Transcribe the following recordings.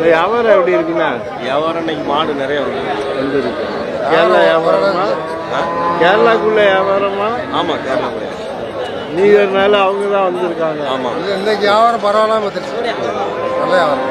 வியாபாரம் எப்படி இருக்குண்ணா? வியாபாரம் இன்னைக்கு மாடு நிறைய வந்துருக்கு. கேரளா வியாபாரமா? கேரளாக்குள்ள வியாபாரமா? ஆமா, கேரளாக்குள்ள. நீங்கனால அவங்க தான் வந்திருக்காங்க. ஆமா, இன்னைக்கு வியாபாரம் பரவாயில்லாம வந்துருச்சு. நல்ல வியாபாரம்.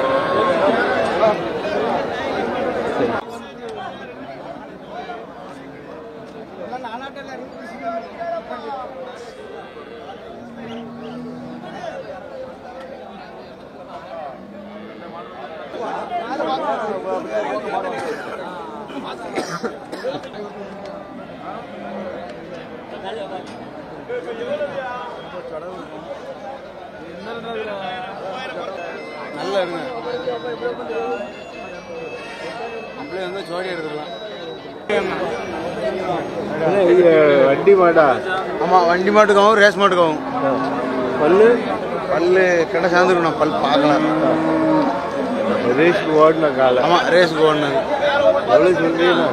நல்லா இருங்க. அப்படியே வந்து ஜோடி எடுத்துக்கலாம். வண்டி மாடா? ஆமா, வண்டி மாட்டுக்காகவும் ரேஸ் மாட்டுக்காகவும். பல்லு பல்லு கிட்ட சேர்ந்துருக்கணும். பல் பார்க்கலாம். ரேஸ்க்கு ஓடின காலம். ஆமா, ரேஸுக்கு ஓடினது. எவ்வளோ சொல்றீங்க?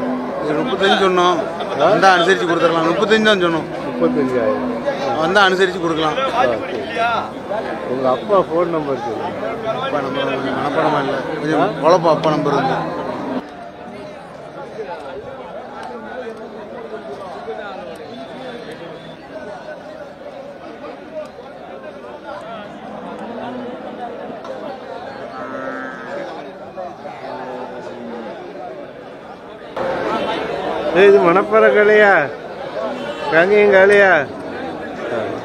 35 சொன்னோம். வந்தால் அனுசரித்து கொடுத்துடலாம். 35 தான் சொன்னோம். 35,000 வந்தால் அனுசரித்து கொடுக்கலாம். உங்கள் அப்பா ஃபோன் நம்பர் சொல்லுங்கள். அப்பா நம்பர் மனப்படமா இல்லை, கொஞ்சம் குழப்பம். அப்பா நம்பர் வந்து இது மணப்பற கலையா? காங்கேயம் காலையா?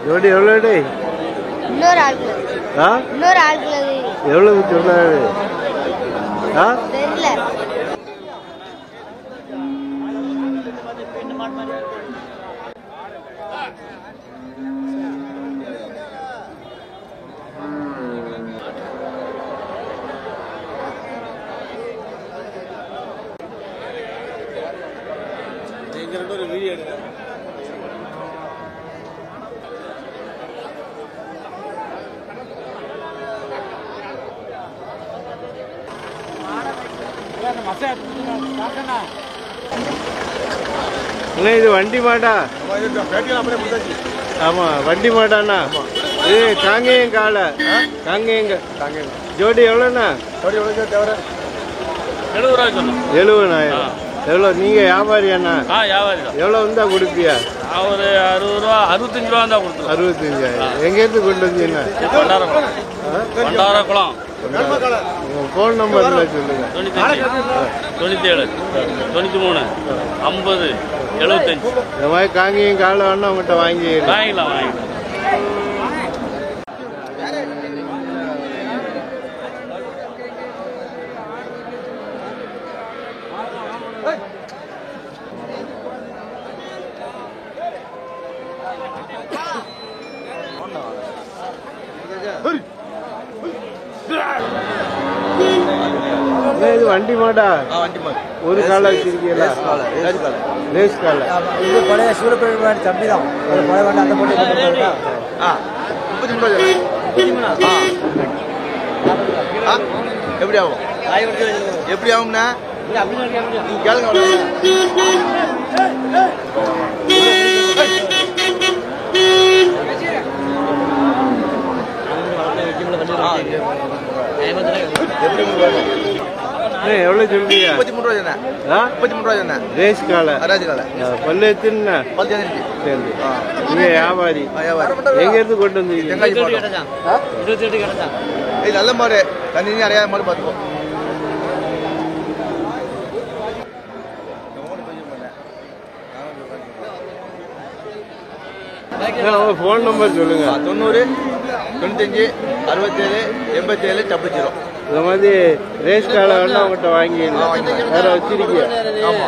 ஜோடி எவ்வளோடி? இன்னொரு ஆளுக்கு எவ்வளவு சொன்னாரு? தெரியல. ஒரு வீடியோ எடுக்க. இது வண்டி மாடா? ஆமா, வண்டி மாடாண்ணா. இது காங்கேயம் காலை. காங்கேயங்க ஜோடி எவ்வளோண்ணா? 70,000 சொன்னோம். 70,000. எவ்வளோ? நீங்க வியாபாரியாண்ணா? வியாபாரி தான். எவ்வளோ வந்தா கொடுப்பியா? ஒரு 60 ரூபா, 65 ரூபா தான் கொடுத்தோம். 65,000. எங்கேருந்து கொண்டு வந்தீங்கன்னா? பண்டாரக்குளம். உங்க ஃபோன் நம்பர் சொல்லுங்க. 97 93 50 75. இந்த மாதிரி காங்கேயம் காலை வேணா உங்கள்கிட்ட வாங்கிக்கலாம். இது வண்டி மாடா? வண்டி மாடு. ஒரு காலை வச்சிருக்கீங்களா? ரேஸ் காலை. இது பழைய சூரப்பிரமணிய தம்பி தான். பழைய வண்டி அந்த போட்டு 33 எப்படி ஆகும்? எப்படி ஆகும்னா நீங்க கேளுங்க. எவ்வளவு சொல்றீங்க? 33 ரூபாய் சொன்னேன். 33 ரூபாய் சொன்னேன். ரேஸ் காலை. ராஜ் காலை. பல்லு எத்தினா? பல் சேர்ந்துருச்சு. சேர்ந்து. நீங்க வியாபாரி? எங்க இருந்து கொண்டு வந்தீங்க? 28 கிடைச்சா. இது நல்ல மாடு. தண்ணி அடையாத மாடு பார்த்துப்போம். ஃபோன் நம்பர் சொல்லுங்க. 90 95 67 87 00. இந்த மாதிரி ரேஸ் காலை வேணா உங்கள்கிட்ட வாங்கிடலாம். வேற வச்சிருக்கீங்க? ஆமா.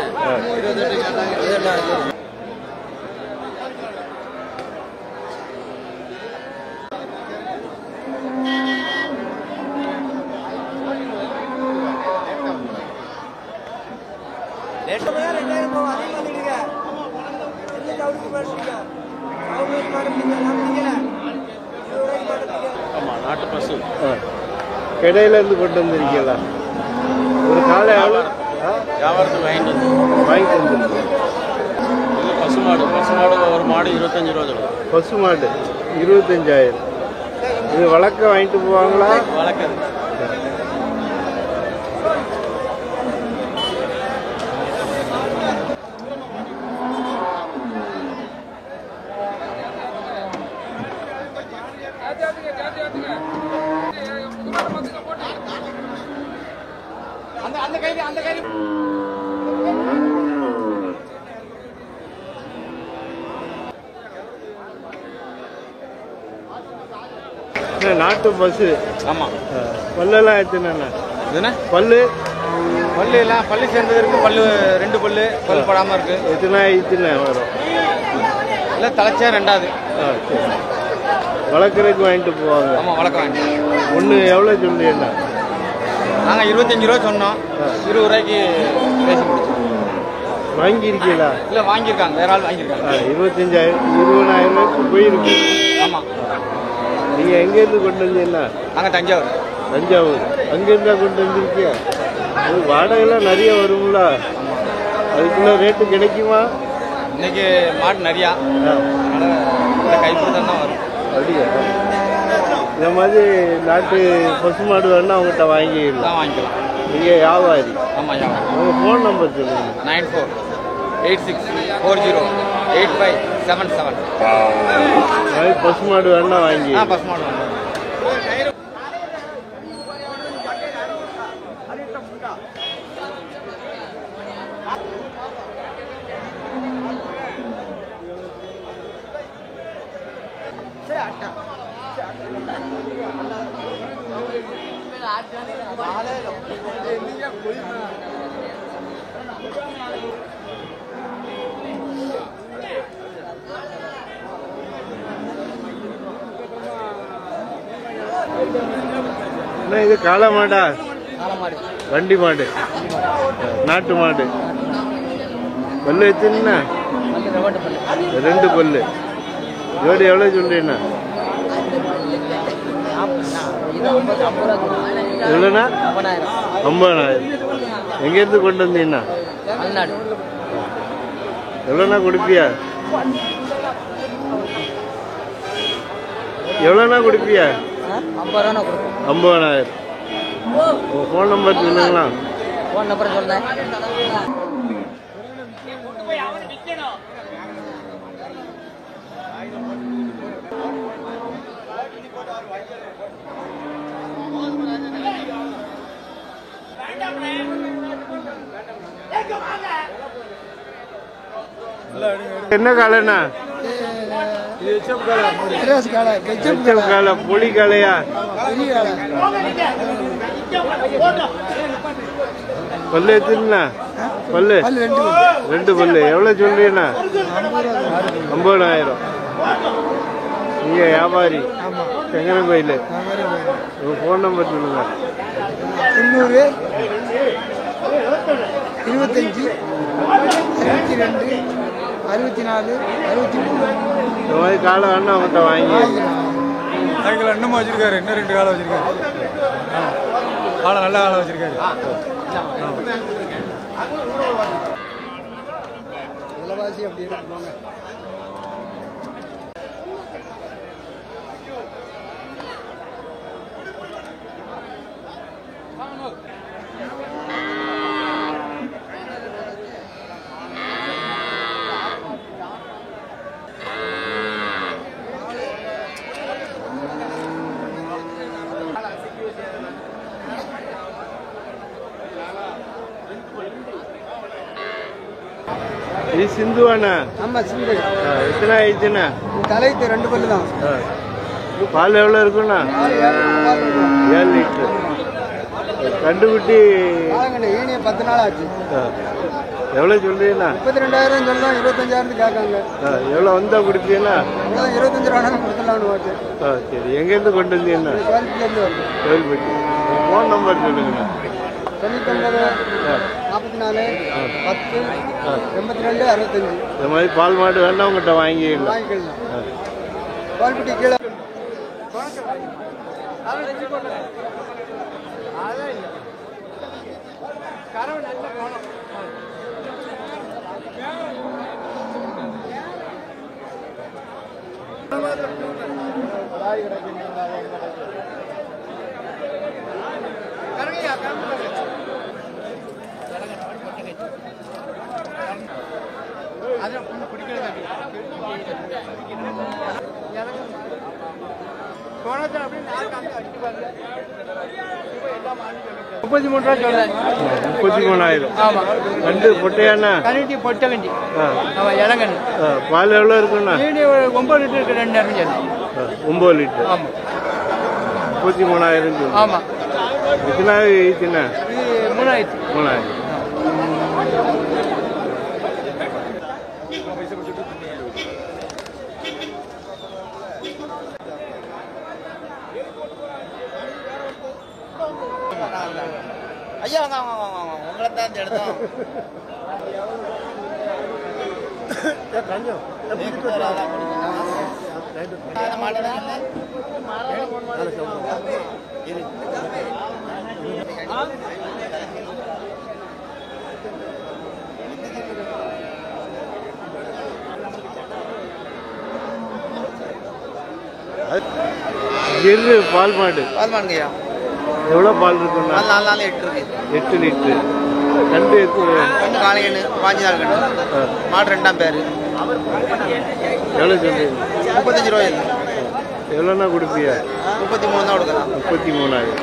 ஆமா, நாட்டு பசு. கடையில இருந்து கொண்டு வந்திருக்கீங்களா? ஒரு காலை வியாபாரத்துக்கு வாங்கிட்டு வந்துருக்கீங்க. இது பசுமாடு. பசுமாடு ஒரு மாடு 25 ரூபா சொல்லுவோம். பசு மாடு 25,000. இது வளர்க்க வாங்கிட்டு போவாங்களா? வளர்க்குறது. நாட்டு பஸ்ஸு. ஆமாம். பல்லெல்லாம் எத்தனைண்ணா? இதுண்ணா பல்லு பல்லு எல்லாம் பல்லு சேர்ந்தது இருக்குது. பல்லு 2 பல்லு பல் படாமல் இருக்குது. எத்தனை வரும்? இல்லை தலைச்சா 2வது. சரி. வளர்க்குறதுக்கு வாங்கிட்டு போவாங்க. ஆமாம் வளர்க்க வாங்கிட்டு. ஒன்று எவ்வளோ சொல்லுங்கண்ணா? நாங்கள் 25 ரூபா சொன்னோம். 20 ரூபாய்க்கு பேசி முடிச்சோம். வாங்கியிருக்கீங்களா? இல்லை வாங்கியிருக்காங்க, வேற ஆள் வாங்கியிருக்காங்க. 25,000 20,000 ரூபாய்க்கு போயிருக்கு. ஆமாம். நீங்கள் எங்கேருந்து கொண்டு வந்தீங்கன்னா? நாங்கள் தஞ்சாவூர். தஞ்சாவூர். அங்கேருந்தா கொண்டு வந்திருக்கியா? அது வாடகைலாம் நிறைய வரும்ல, அதுக்குள்ள ரேட்டு கிடைக்குமா? இன்னைக்கு மாடு நிறையா, அதனால் இந்த கைப்பிடித்தான் தான் வரும். அப்படியா? இந்த மாதிரி நாட்டு பசு மாடு வேணா அவங்ககிட்ட வாங்கிக்கலாம். வாங்கிக்கலாம். நீங்கள் வியாபாரி? ஆமாம் வியாபாரி. உங்கள் ஃபோன் நம்பர் சொல்லுங்கள். 94868577. பசு மாடு வேணா வாங்கி. பசு மாடு வேணும். இது காளை மாடா? வண்டி மாடு, நாட்டு மாடு. பல்லு எத்தனைண்ணா? 2 பல்லு. ஜோடி எவ்வளோ சொல்றீண்ணா? எவ்வளோண்ணா? 50,000. எங்கேருந்து கொண்டு வந்தீங்கண்ணா? எவ்வளோண்ணா கொடுப்பியா? எவ்வளோண்ணா கொடுப்பியா? 50,000. உங்கள் ஃபோன் நம்பர் சொல்லுங்களா? ஃபோன் நம்பர் சொல்றேன். என்ன காலைண்ணா? காலை புலி காலையா? பல்லு எத்தனைண்ணா? பல்லு 2 பல்லு. எவ்வளோ சொல்றீங்கண்ணா? 50,000. நீங்கள் வியாபாரி? செங்கன கோயில். உங்கள் ஃபோன் நம்பர் சொல்லுங்க. 90 25 62 64 63. இந்த மாதிரி காலை வேணா அவங்ககிட்ட வாங்கி. இன்னமும் வச்சிருக்காரு. இன்னும் 2 காலை வச்சிருக்காரு. காலை நல்ல காலை வச்சிருக்காரு. விலைவாசி அப்படி இருக்குவாங்க. இது சிந்துவாண்ணா? ஆமாம் சிந்து. எத்தனை ஆயிடுச்சுண்ணா? தலைக்கு 2 பல்லு தான். பால் எவ்வளோ இருக்குண்ணா? 7 லிட்டர். கண்டுபிட்டி ஏனிய 10 நாள் ஆச்சு. எவ்வளோ சொல்றீங்கண்ணா? 32,000 சொல்லலாம். 25,000 கேட்காங்க. எவ்வளோ வந்தால் கொடுப்பீங்கண்ணா? 25 ரூபா கொடுத்துடலாம்னு பார்த்து. சரி. எங்கேருந்து கொண்டு வந்தீங்கண்ணா? கோயில்பட்டிலேருந்து வருது. கோயில்பட்டி. ஃபோன் நம்பர் சொல்லுங்கண்ணா. 99 44 10 82 65. இந்த மாதிரி பால் மாடு வேணா உங்கள்கிட்ட வாங்கிக்கலாம். வாங்கிக்கலாம். கோயில்பட்டி கீழே போனது அப்படின்னா ரூபா சொல்றேன். 33,000. ஆமா. கண்டு பொட்டையாண்ணா? கண்ணுட்டி பொட்டை கண்டி. ஆமா, இளங்கண்ணு. பால் எவ்வளோ இருக்குண்ணா? 9 லிட்டர் இருக்கு, 2 நேரம் சரி. 9 லிட்டர். ஆமா. 33,000. ஆமா. எத்தனை ஈத்துண்ணா? இது 3,000. 3,000. ஐயா வாங்க வாங்க வாங்க உங்களை தான் எடுத்தோம். கிரு பால் மாடு. பால் மாடுங்கய்யா. எவ்வளோ பால் இருக்குண்ணா? 4 நாள் 8 இருக்கு. 8 லிட்டரு. கண்டு கண்டு காளையண்ணு 5 நாள் கண்டு. மாடு 2ஆம் பேர். எவ்வளோ சொல்றீங்க? 35 ரூபாய். எவ்வளோண்ணா கொடுப்பியா? 33 தான் கொடுக்கலாம். 33,000.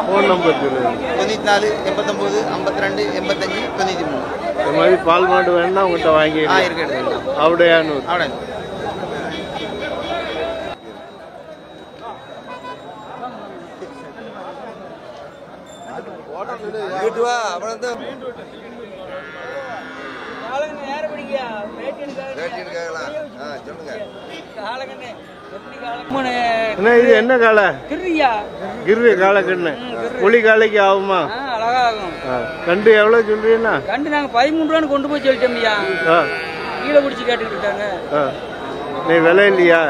ஃபோன் நம்பர் சொல்லுங்க. 94 89 52 85 93. இந்த மாதிரி பால் மாடு வேணும்னா உங்கள்கிட்ட வாங்கி இருக்கு எடுத்துக்கலாம். அவடையானூர். அவடை இது என்ன காலை? கிரு காலை கண்ணு. புலி காலைக்கு ஆகுமா? கண்டு எவ்வளவு சொல்றீங்கன்னா? கண்டு நாங்க 13 ரூபான்னு கொண்டு போய் சொல்லிட்டோம்யா. கீழே பிடிச்சி கேட்டுக்கிட்டு இருக்காங்க. நீ விலை இல்லையா?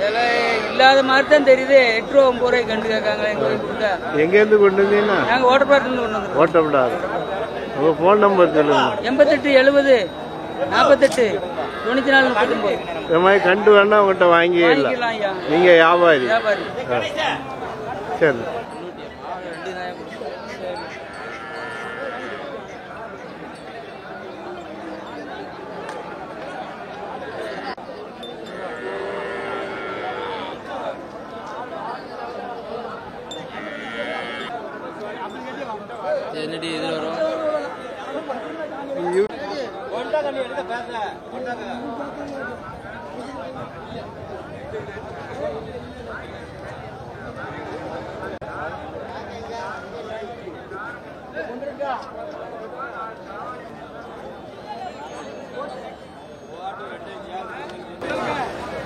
விலை இல்லாத மாதிரி தான் தெரியுது. 8 ரூபா 9 ரூபாய்க்கு கண்டு கேட்காங்க. எங்க இருந்து கொண்டு வந்தீங்கன்னா? நாங்க ஓட்டப்பாட்டிலிருந்து கொண்டு வந்தோம். ஓட்டப்படாது. உங்க போன் நம்பர் சொல்லுங்க. 88 70 48 94 39. இந்த மாதிரி கண்டு வேணா உங்கள்கிட்ட வாங்கிடலாம். நீங்க வியாபாரி? சரி. என்னடி இது வரும்?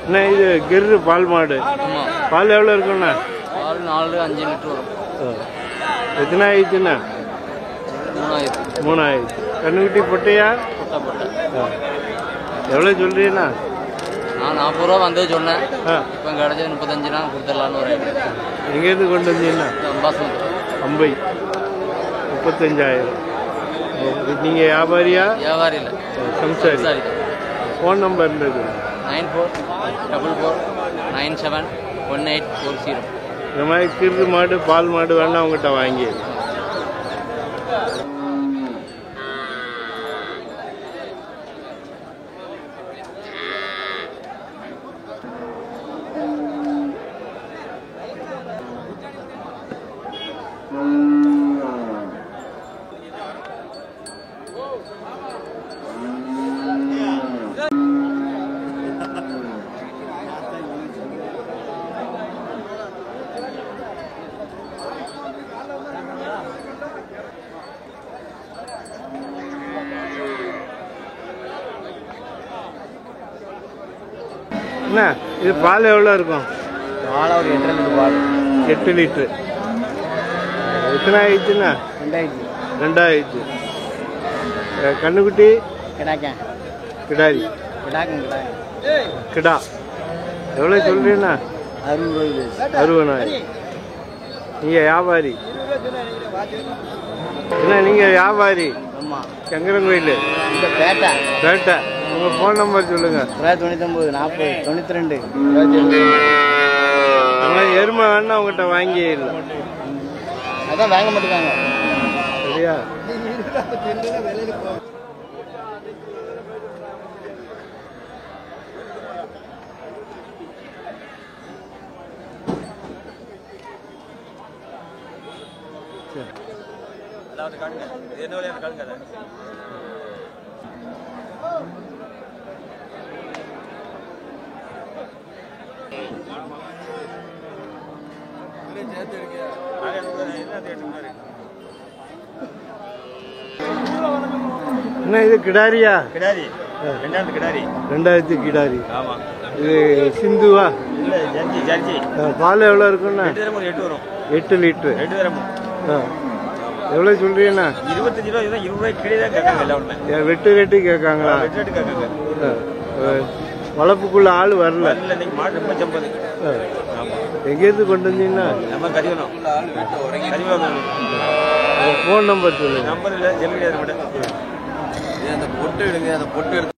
அண்ணா இது கிரு பால் மாடு. பால் எவ்வளோ இருக்குண்ணா? பால் 4-5 லிட்டர் வரும். எத்தனை ஆயிடுச்சுண்ணா? 3,000. கண்ணுக்குட்டி பொட்டையா? எவ்வளோ சொல்றீண்ணா? நான் 40 ரூபா வந்து சொன்னேன். இப்போ கிடைச்சது 35 நாள் கொடுத்துடலான்னு ஒரு ஐடியா. எங்கேருந்து கொண்டு வந்தீங்கன்னா? அம்பை. 35,000. நீங்கள் வியாபாரியா? வியாபாரி இல்லை, சம்சாரி. ஃபோன் நம்பர் இருந்தது? 9444971840. இந்த மாதிரி கிரு மாடு பால் மாடு வேணா அவங்ககிட்ட வாங்கி. என்ன இது பால் எவ்வளோ இருக்கும்? பால் ஒரு 8 லிட்டர் பால். 8 லிட்டரு. எத்தனை ஆயிடுச்சுண்ணா? 2,000. கண்ணுக்குட்டி? கிடாரி. கிடா எவ்வளோ சொல்றீங்கண்ணா? 60,000. நீங்கள் வியாபாரி? என்ன நீங்கள் வியாபாரி? சங்கரங்கோயில் பேட்டை. உங்கள் ஃபோன் நம்பர் சொல்லுங்கள். 99 40 92. அதனால் எருமை வேணா உங்கள்கிட்ட வாங்கி இல்லை. அதான் வாங்க மாட்டேங்காங்க. சரியா? அதாவது காணுங்க என்ன விலையான காணுங்க அதை என்ன இது கிடாரியா? கிடாரி 2000 கிடாரி 2000 கிடாரி. ஆமா. இது சிந்துவா? இல்ல ஜர்சி ஜர்சி. பால் எவ்வளோ இருக்குண்ணா? 8 வரும். 8 லிட்டரு. 8 தரம். எவ்வளோ சொல்றீங்கண்ணா? 25 ரூபா 20 ரூபாய்க்கு கீழே தான் கேட்காங்க எல்லாருமே. வெட்டு ரேட்டு கேட்காங்களா? வெட்டு ரேட்டு கேட்காங்க. வளர்ப்புக்குள்ள ஆள் வரல. இல்ல இன்னைக்கு மாடு ரொம்ப சம்பது. ஆமா. எங்கேருந்து கொண்டு வந்தீங்கன்னா? நம்ம கரிவனம். கரிவனம். ஃபோன் நம்பர் சொல்லுங்க. நம்பர் இல்லை ஜெல்லியாது மட்டும். அந்த பொட்டு எடுங்க, அந்த பொட்டு எடுத்து